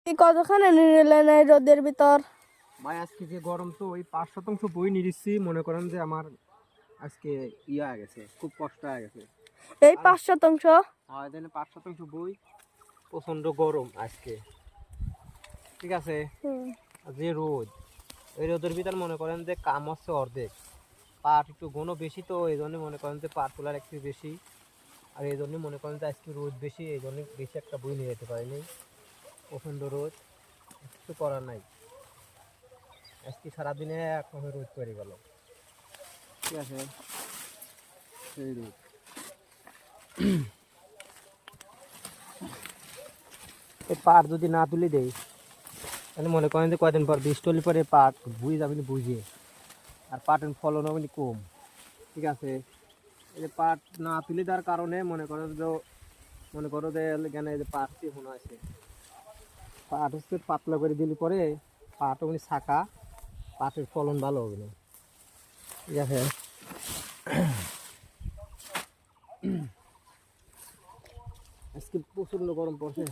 কতখানি নিলেন এই রোদের ভিতর? ভাই আজকে যে গরম তো ওই 5% বই নিচ্ছি, মনে করেন যে আমার আজকে হয়ে গেছে, খুব কষ্ট হয়ে গেছে। এই 5%? হয় দেন 5% বই, প্রচণ্ড গরম আজকে, ঠিক আছে। যে রোদ, এই রোদের ভিতর মনে করেন যে কাম হচ্ছে অর্ধেক, পাট একটু গুণ বেশি, তো এই জন্য মনে করেন যে পাট তোলার একটু বেশি, আর এই জন্য মনে করেন যে আজকে রোদ বেশি, এই জন্য বেশি একটা বই নিয়ে যেতে পারিনি। প্রচণ্ড রোদ, কিছু করার নাই, আজকে সারাদিনে একভাবে রোদ করে গেল, ঠিক আছে। সেই রোদ এই পাট যদি না তুলে দেয় তাহলে মনে করেন যে কয়দিন পর বৃষ্টি হলে পরে পাট বুঝে যাবেন, বুঝে, আর পাটের ফলন হবে কম, ঠিক আছে। এই যে পাট না তুলে দেওয়ার কারণে মনে করো যে এখানে যে পাটটি মনে আছে, পাট হচ্ছে পাতলা করে দিলে পরে পাট মানে শাখা, পাটের ফলন ভালো হবে না, ঠিক আছে। আজকে প্রচণ্ড গরম পড়ছে,